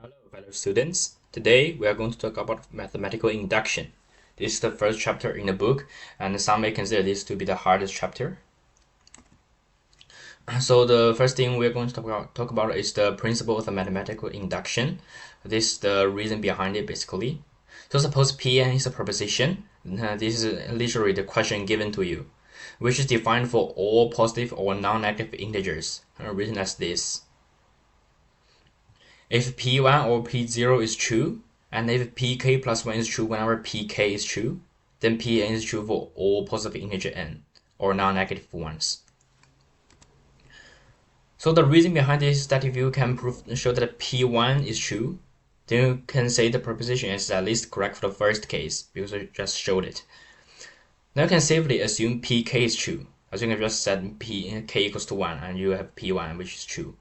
Hello, fellow students. Today we are going to talk about mathematical induction. This is the first chapter in the book, and some may consider this to be the hardest chapter. So the first thing we're going to talk about is the principle of the mathematical induction. This is the reason behind it, basically. So suppose Pn is a proposition. This is literally the question given to you, which is defined for all positive or non-negative integers, written as this. If P1 or P0 is true, and if Pk plus 1 is true whenever Pk is true, then Pn is true for all positive integer n, or non-negative ones. So the reason behind this is that if you can show that P1 is true, then you can say the proposition is at least correct for the first case, because I just showed it. Now you can safely assume Pk is true, as you can just set Pk equals to 1, and you have P1, which is true.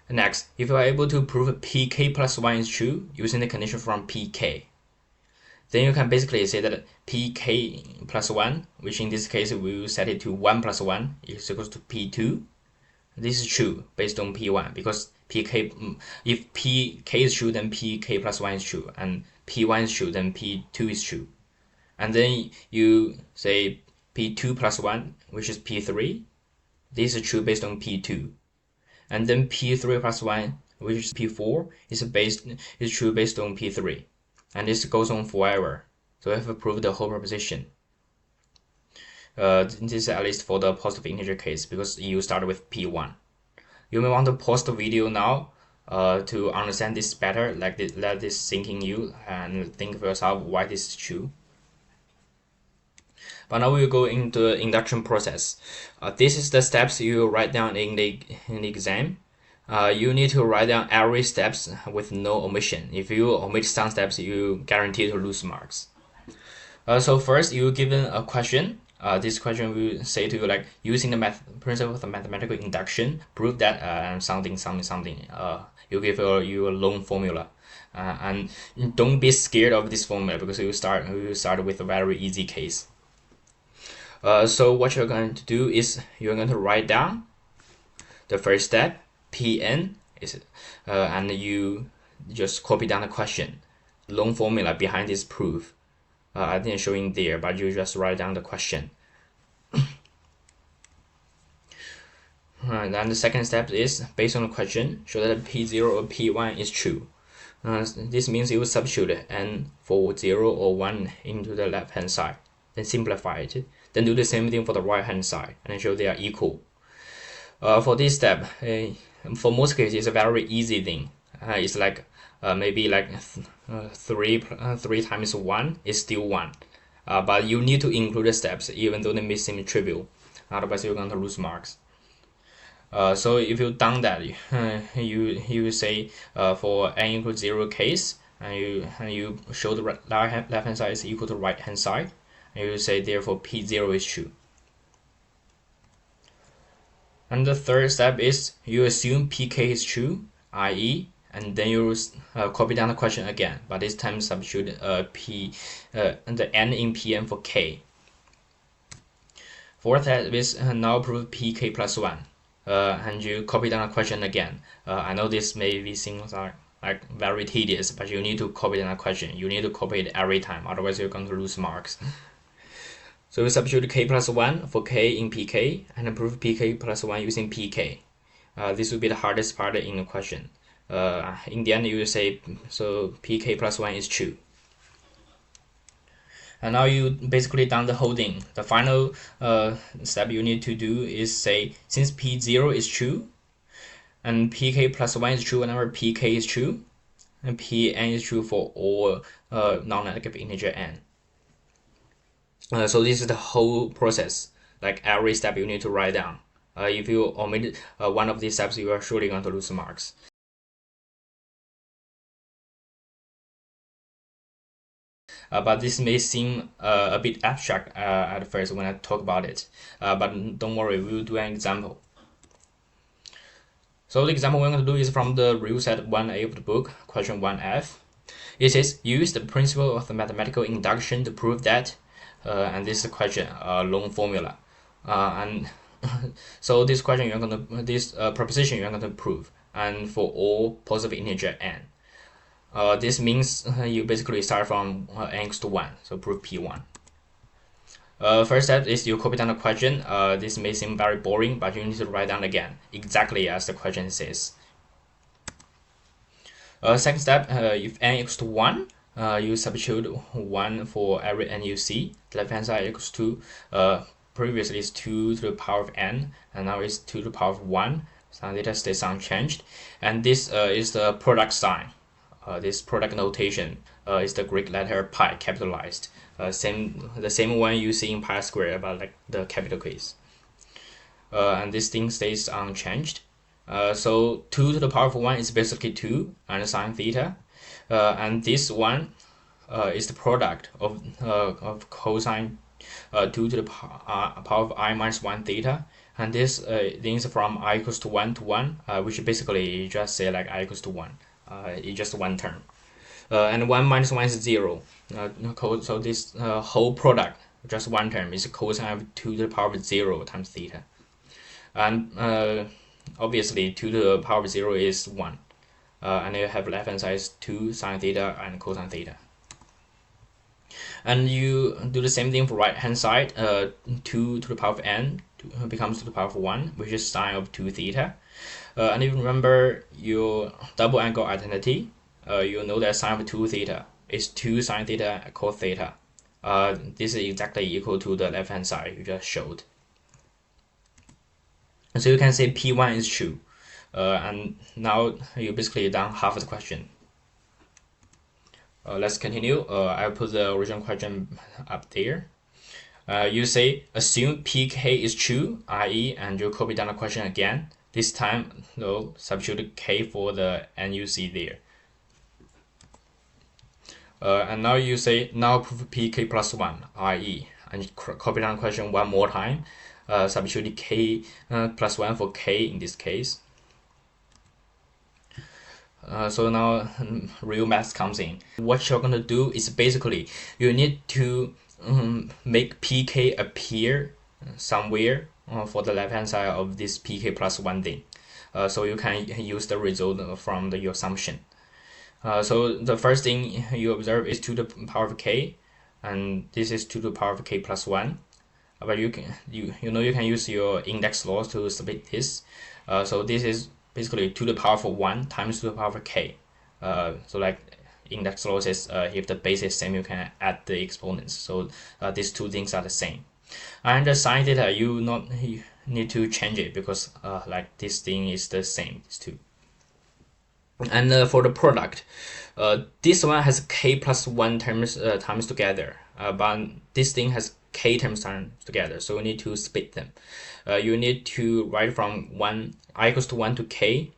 Next, if you are able to prove Pk plus 1 is true using the condition from Pk, then you can basically say that Pk plus 1, which in this case we will set it to 1 plus 1 is equals to P2. This is true based on P1 because Pk, if Pk is true, then Pk plus 1 is true, and P1 is true, then P2 is true. And then you say P2 plus 1, which is P3. This is true based on P2. And then P3 plus 1, which is P4, is true based on P3. And this goes on forever. So we have proved the whole proposition. This is at least for the positive integer case, because you start with P1. You may want to pause the video now to understand this better, let this sink in you and think for yourself why this is true. But now we'll go into the induction process. This is the steps you write down in the exam. You need to write down every steps with no omission. If you omit some steps, you guarantee to lose marks. So first, you're given a question. This question will say to you like, using the principle of the mathematical induction, prove that something. You give you a long formula. And don't be scared of this formula because we will start with a very easy case. So what you're going to do is you're going to write down the first step, Pn, and you just copy down the question, long formula behind this proof. I didn't show in there, but you just write down the question. Then the second step is, based on the question, show that P0 or P1 is true. This means you substitute n for 0 or 1 into the left hand side, then simplify it. Then do the same thing for the right hand side and show they are equal. For this step, for most cases, it's a very easy thing. It's like maybe like 3 times 1 is still 1. But you need to include the steps even though they may seem trivial. Otherwise, you're going to lose marks. So if you've done that, you say for n equals 0 case, and you show the left hand side is equal to right hand side. And you say therefore P0 is true. And the third step is you assume Pk is true, i.e., and then you copy down the question again, but this time substitute the n in Pn for k. Fourth step is now prove Pk plus 1, and you copy down the question again. I know this maybe seems like very tedious, but you need to copy down the question. You need to copy it every time, otherwise you're going to lose marks. So we substitute k plus 1 for k in Pk and prove Pk plus 1 using Pk. This will be the hardest part in the question. In the end, you will say, so Pk plus 1 is true. And now you basically done the whole thing. The final step you need to do is say, since P0 is true, and Pk plus 1 is true whenever Pk is true, and Pn is true for all non-negative integer n. So this is the whole process, like every step you need to write down. If you omit one of these steps, you are surely going to lose marks. But this may seem a bit abstract at first when I talk about it. But don't worry, we will do an example. So the example we're going to do is from the rule set 1a of the book, question 1f. It says, use the principle of the mathematical induction to prove that, and this is a question, long formula. And so this question this proposition you're going to prove, and for all positive integer n. This means you basically start from n equals to 1, so prove P1. First step is you copy down the question. This may seem very boring, but you need to write down again, exactly as the question says. Second step, if n equals to 1, you substitute 1 for every n you see. The left hand side equals to, previously is 2 to the power of n, and now it's 2 to the power of 1. Sin theta stays unchanged. And this is the product sign. This product notation is the Greek letter pi capitalized. The same one you see in pi square, but like the capital case. And this thing stays unchanged. So 2 to the power of 1 is basically 2 and sine theta. And this one is the product of cosine 2 to the power of I minus 1 theta. And this is from I equals to 1 to 1, which basically you just say like I equals to 1. It's just one term. And 1 minus 1 is 0. So this whole product, just one term, is cosine of 2 to the power of 0 times theta. And obviously 2 to the power of 0 is 1. And you have left hand side is 2 sine theta and cosine theta. And you do the same thing for right hand side. 2 to the power of n becomes to the power of 1, which is sine of 2 theta. And if you remember your double angle identity, you know that sine of 2 theta is 2 sine theta cos theta. This is exactly equal to the left hand side you just showed. So you can say P1 is true. And now you basically done half of the question. Let's continue. I'll put the original question up there. You say assume PK is true, i.e., and you copy down the question again. This time, though, substitute K for the n you see there. And now you say now prove PK plus 1, i.e., and copy down the question one more time. Substitute K plus 1 for K in this case. So now real math comes in. What you're going to do is basically you need to make PK appear somewhere for the left hand side of this PK plus 1 thing. So you can use the result from your assumption. So the first thing you observe is 2 to the power of K, and this is 2 to the power of K plus 1. But you can use your index laws to split this. So this is basically 2 to the power of 1 times 2 to the power of K. So like index law says, if the base is same, you can add the exponents. So these two things are the same. And the sine theta, you need to change it because like this thing is the same, these two. And for the product, this one has K plus 1 terms times together, but this thing has K terms times together, so you need to split them. You need to write from I equals to 1 to K,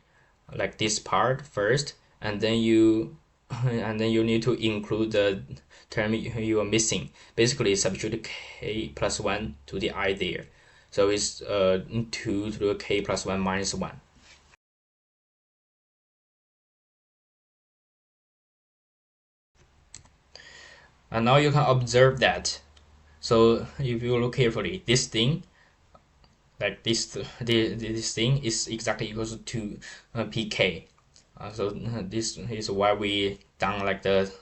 like this part first, and then you need to include the term you are missing. Basically substitute K plus 1 to the I there. So it's 2 to the K plus 1 minus 1. And now you can observe that. So if you look carefully, this thing, like this thing is exactly equals to PK. So this is why we done like the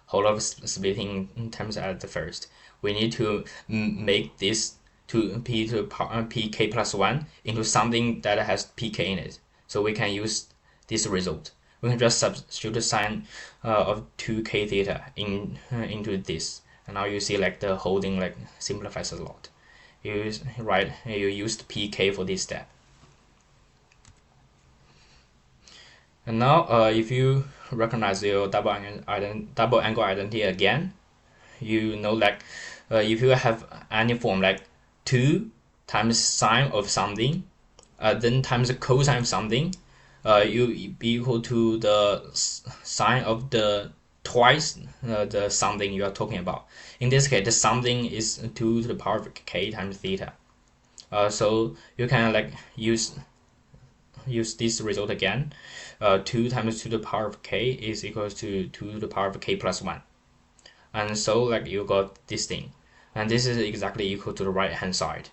whole of splitting in terms at the first. We need to make this to PK plus 1 into something that has PK in it. So we can use this result. We can just substitute the sine of 2k theta into this. And now you see like the whole thing like simplifies a lot. You used PK for this step. And now if you recognize your double angle identity again, you know like if you have any form like 2 times sine of something, then times the cosine of something, you be equal to the sine of the twice the something you are talking about. In this case, the something is 2 to the power of K times theta. So you can like use this result again. 2 times 2 to the power of K is equals to 2 to the power of K plus 1. And so like you got this thing. And this is exactly equal to the right hand side.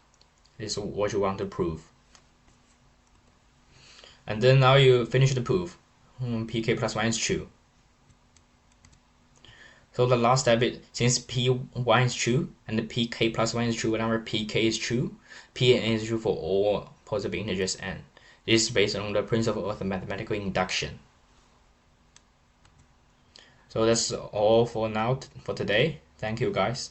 This is what you want to prove. And then now you finish the proof. PK plus 1 is true. So the last step is, since P1 is true and the Pk plus 1 is true whenever Pk is true, Pn is true for all positive integers n. This is based on the principle of the mathematical induction. So that's all for now for today. Thank you guys.